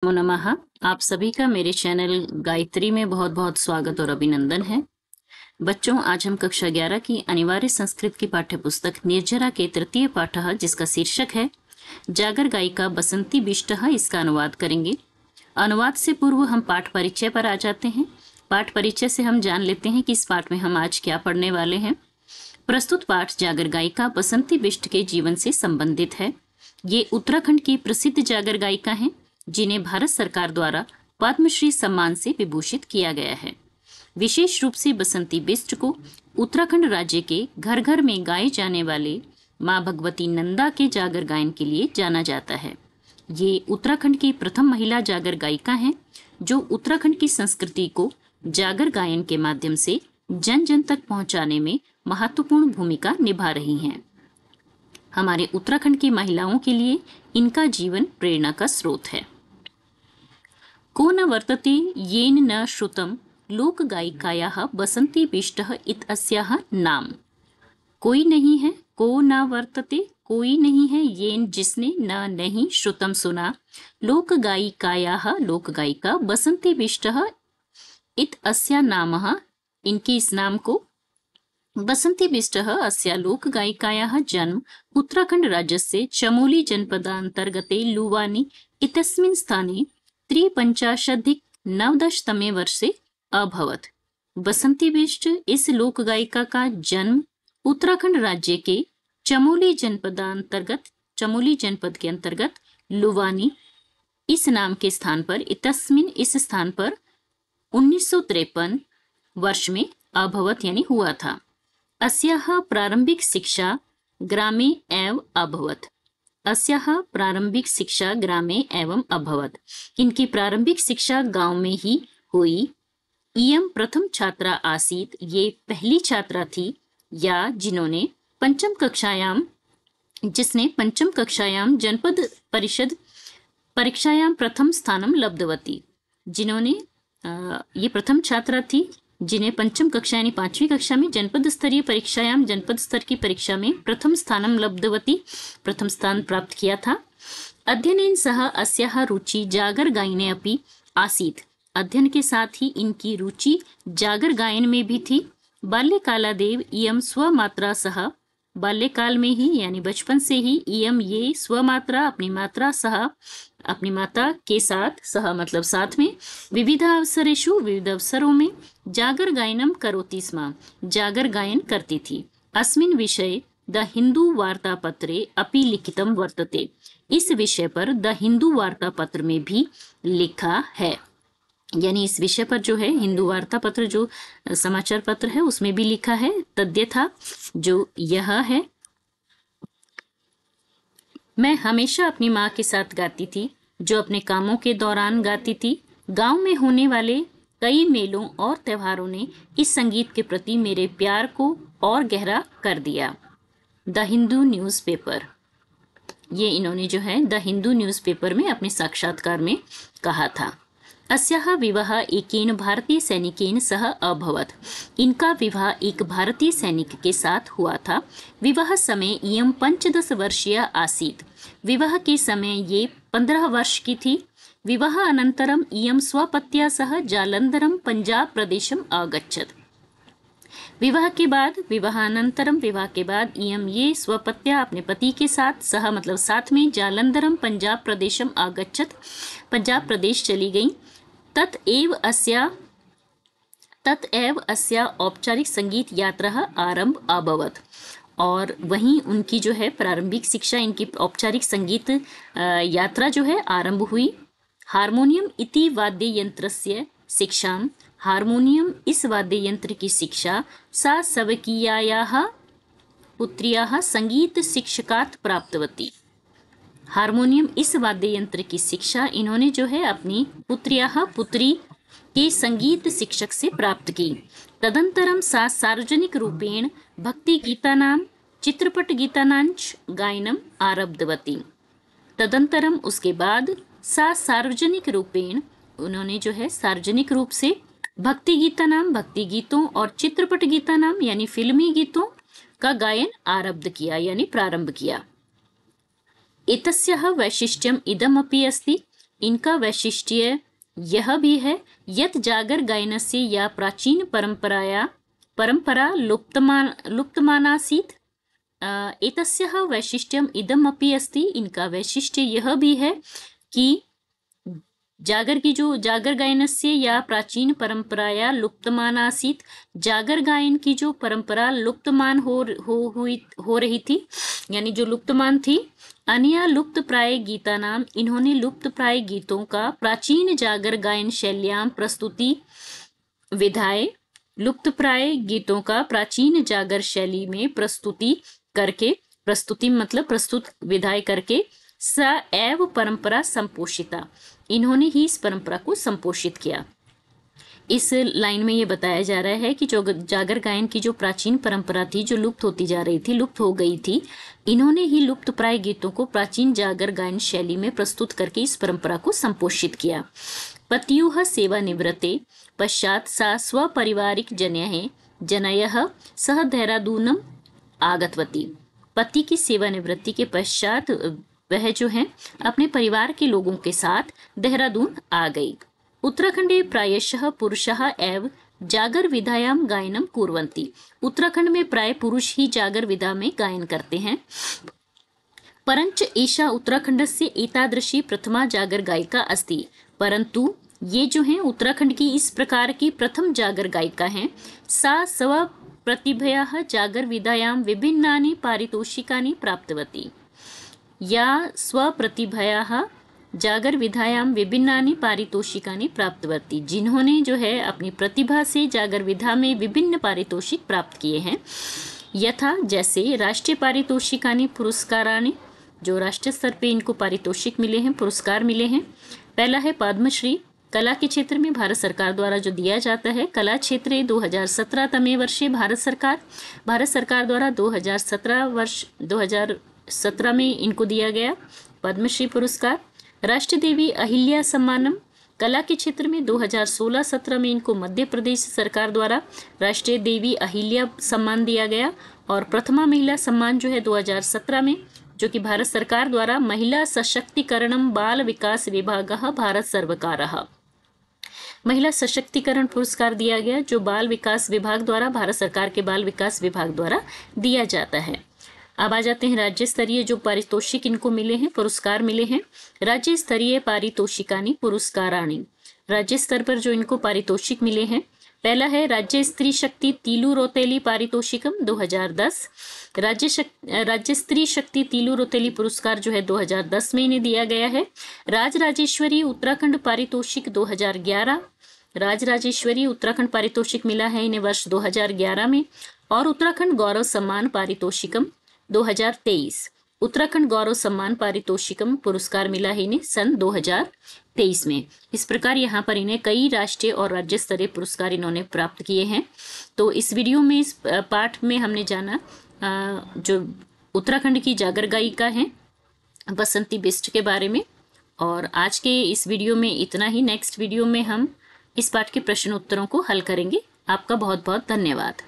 नमो नमः। आप सभी का मेरे चैनल गायत्री में बहुत बहुत स्वागत और अभिनंदन है। बच्चों, आज हम कक्षा 11 की अनिवार्य संस्कृत की पाठ्य पुस्तक निर्जरा के तृतीय पाठः, जिसका शीर्षक है जागर गायिका बसंती बिष्टः, इसका अनुवाद करेंगे। अनुवाद से पूर्व हम पाठ परिचय पर आ जाते हैं। पाठ परिचय से हम जान लेते हैं कि इस पाठ में हम आज क्या पढ़ने वाले हैं। प्रस्तुत पाठ जागर गायिका बसंती बिष्ट के जीवन से संबंधित है। ये उत्तराखंड की प्रसिद्ध जागर गायिका हैं, जिन्हें भारत सरकार द्वारा पद्मश्री सम्मान से विभूषित किया गया है। विशेष रूप से बसंती बिष्ट को उत्तराखंड राज्य के घर घर में गाए जाने वाले मां भगवती नंदा के जागर गायन के लिए जाना जाता है। ये उत्तराखंड की प्रथम महिला जागर गायिका हैं, जो उत्तराखंड की संस्कृति को जागर गायन के माध्यम से जन जन तक पहुंचाने में महत्वपूर्ण भूमिका निभा रही हैं। हमारे उत्तराखंड की महिलाओं के लिए इनका जीवन प्रेरणा का स्रोत है। को न वर्तते येन न श्रुतं लोक गायिकायाः बसंती बिष्टः इत्यस्याः नाम। कोई नहीं है, को न वर्तते, कोई नहीं है, येन जिसने, न नहीं, श्रुतम सुना, लोक गायिकायाः लोक गायिका बसंती बिष्टः इत्यस्या नामः, इनके इस नाम को बसंती बिष्टः अस्या लोक गायिकायाः जन्म उत्तराखंड राज्यस्य चमोली जनपदान्तर्गते लुवानी इत्यस्मिन् स्थाने 53-नवदशतमे वर्षे अभवत्। बसंती बिष्ट इस लोक गायिका का जन्म उत्तराखंड राज्य के चमोली जनपद के अंतर्गत लुवानी इस नाम के स्थान पर, इतस्मिन इस स्थान पर 1953 वर्ष में अभवत यानी हुआ था। अस्याः प्रारंभिक शिक्षा ग्रामे एव अभवत्। अस्याः प्रारंभिक शिक्षा ग्रामे एवं अभवत्। इनकी प्रारंभिक शिक्षा गांव में ही हुई। इयं प्रथम छात्रा आसीत्, ये पहली छात्रा थी, या जिसने पंचम कक्षायां जनपद परिषद परीक्षायां प्रथम स्थानं लब्धवती। ये प्रथम छात्रा थी जिन्हें पंचम कक्षा यानी 5वीं कक्षा में जनपद स्तर की परीक्षा में प्रथम स्थानं लब्धवती, प्रथम स्थान प्राप्त किया था। अध्ययनेन सह अस्याः रुचि जागर गायने अपि आसीत्। अध्ययन के साथ ही इनकी रुचि जागर गायन में भी थी। बाल्यकालादेव इयं स्वमात्रा सह, बाल्यकाल में ही यानी बचपन से ही, इयं ये स्वमात्रा अपनी मात्रा सह, अपनी माता के साथ, सह मतलब साथ में, विविध अवसरों में जागर गायनम करोति स्म, जागर गायन करती थी। अस्मिन् विषये द हिंदू वार्तापत्रे अपि लिखितम वर्तते। इस विषय पर द हिंदू वार्तापत्र में भी लिखा है, यानी इस विषय पर जो है हिंदू वार्तापत्र जो समाचार पत्र है उसमें भी लिखा है। तद्यथा जो यह है, मैं हमेशा अपनी माँ के साथ गाती थी, जो अपने कामों के दौरान गाती थी। गांव में होने वाले कई मेलों और त्योहारों ने इस संगीत के प्रति मेरे प्यार को और गहरा कर दिया। द हिंदू न्यूज़पेपर, ये इन्होंने जो है द हिंदू न्यूज़पेपर में अपने साक्षात्कार में कहा था। अस्याः विवाह एकेन भारतीय सैनिकेन सह अभवत्। इनका विवाह एक भारतीय सैनिक के साथ हुआ था। विवाह समय इयं 15 वर्षीय आसीत्। विवाह के समय ये 15 वर्ष की थी। विवाह अनन्तरम इयं स्वपत्या सह जालंधरम पंजाब प्रदेशम अगच्छत्। विवाह के बाद इयं ये स्वपत्या अपने पति के साथ, सह मतलब साथ में, जालंधरम पंजाब प्रदेशम अगच्छत्, पंजाब प्रदेश चली गई। ततएव अस्या औपचारिक संगीत यात्रा आरंभ अभवत्। और वहीं उनकी जो है प्रारंभिक शिक्षा, इनकी औपचारिक संगीत यात्रा जो है आरंभ हुई। हारमोनियम इति वाद्य यंत्रस्य शिक्षां, हारमोनियम इस वाद्य यंत्र की शिक्षा सा स्वकीयायाः पुत्र्याः संगीत शिक्षकात् प्राप्तवती। हारमोनियम इस वाद्य यंत्र की शिक्षा इन्होंने जो है अपनी पुत्री के संगीत शिक्षक से प्राप्त की। तदंतरम सा सार्वजनिक रूपेण भक्ति गीतानां, चित्रपट गीतानांच गायनम आरब्धवती। तदंतरम उसके बाद सा सार्वजनिक रूपेण, उन्होंने जो है सार्वजनिक रूप से भक्ति गीतों और चित्रपट गीतानाम यानी फिल्मी गीतों का गायन आरब्ध किया यानी प्रारंभ किया। एतस्याः वैशिष्ट्यम् इदमपि अस्ति इनका वैशिष्ट्य यह भी है यत् जागर गायनस्य या प्राचीन परंपरा लुप्तमानासीत्। एतस्याः वैशिष्ट्यम् इदम् अपि अस्ति। इनका वैशिष्ट्य यह भी है कि जागर गायनस्य या प्राचीन परंपराया लुप्तमानासीत्, जागर गायन की जो परंपरा लुप्तमान हो रही थी, यानी जो लुप्तमान थी। अन्य लुप्त प्राय गीता नाम, इन्होंने लुप्त प्राय गीतों का प्राचीन जागर गायन शैल्याम प्रस्तुति विधाय, लुप्त प्राय गीतों का प्राचीन जागर शैली में प्रस्तुति करके, प्रस्तुति मतलब प्रस्तुत विधाय करके, स एव परंपरा संपोषिता, इन्होंने ही इस परंपरा को संपोषित किया। इस लाइन में ये बताया जा रहा है कि जो जागर गायन की जो प्राचीन परंपरा थी, जो लुप्त होती जा रही थी, लुप्त हो गई थी, इन्होंने ही लुप्त प्राय गीतों को प्राचीन जागर गायन शैली में प्रस्तुत करके इस परंपरा को संपोषित किया। पत्युः सेवानिवृत्ते पश्चात सा स्वपरिवारिक जनयः सह देहरादूनम आगतवती। पति की सेवानिवृत्ति के पश्चात वह जो है अपने परिवार के लोगों के साथ देहरादून आ गई। उत्तराखंडे प्रायशः पुरुषः एव जागर विधायां गायनम कुर्वन्ति। उत्तराखंड में प्राय पुरुष ही जागर विधा में गायन करते हैं। परंच एषा उत्तराखंडस्य एतादृशी प्रथमा जागर गायिका अस्ति। परंतु ये जो है उत्तराखंड की इस प्रकार की प्रथम जागर गायिका हैं। सा स्वप्रतिभया जागर विधायां विभिन्नानि पारितोषिकानि प्राप्तवती। या स्वप्रतिभया जागर विधायां विभिन्नानि पारितोषिकानि प्राप्तवती, जिन्होंने जो है अपनी प्रतिभा से जागर विधा में विभिन्न पारितोषिक प्राप्त किए हैं। यथा जैसे राष्ट्रीय पारितोषिकानि पुरस्कारानि, जो राष्ट्रीय स्तर पे इनको पारितोषिक मिले हैं, पुरस्कार मिले हैं। पहला है पद्मश्री, कला के क्षेत्र में भारत सरकार द्वारा जो दिया जाता है। कला क्षेत्रे 2017 तमे वर्षे भारत सरकार द्वारा 2017 में इनको दिया गया पद्मश्री पुरस्कार। राष्ट्रीय देवी अहिल्या सम्मानम, कला के क्षेत्र में 2016-17 में इनको मध्य प्रदेश सरकार द्वारा राष्ट्रीय देवी अहिल्या सम्मान दिया गया। और प्रथमा महिला सम्मान जो है 2017 में, जो कि भारत सरकार द्वारा महिला सशक्तिकरणम बाल विकास विभागः भारत सर्वकारः, महिला सशक्तिकरण पुरस्कार दिया गया, जो बाल विकास विभाग द्वारा, भारत सरकार के बाल विकास विभाग द्वारा दिया जाता है। अब आ जाते हैं राज्य स्तरीय जो पारितोषिक इनको मिले हैं, पुरस्कार मिले हैं। राज्य स्तरीय पारितोषिकानि पुरस्काराणि, राज्य स्तर पर जो इनको पारितोषिक मिले हैं। पहला है राज्य स्त्री शक्ति तीलू रोतेली पारितोषिकम 2010। राज्य स्त्री शक्ति तीलू रोतेली पुरस्कार जो है 2010 में इन्हें दिया गया है। राजराजेश्वरी उत्तराखंड पारितोषिक 2011, राजराजेश्वरी उत्तराखंड पारितोषिक मिला है इन्हें वर्ष 2011 में। और उत्तराखंड गौरव सम्मान पारितोषिकम 2023, उत्तराखंड गौरव सम्मान पारितोषिकम पुरस्कार मिला है इन्हें सन 2023 में। इस प्रकार यहाँ पर इन्हें कई राष्ट्रीय और राज्य स्तरीय पुरस्कार इन्होंने प्राप्त किए हैं। तो इस वीडियो में, इस पाठ में हमने जाना जो उत्तराखंड की जागर गायिका हैं बसंती बिष्ट के बारे में। और आज के इस वीडियो में इतना ही। नेक्स्ट वीडियो में हम इस पाठ के प्रश्न उत्तरों को हल करेंगे। आपका बहुत बहुत धन्यवाद।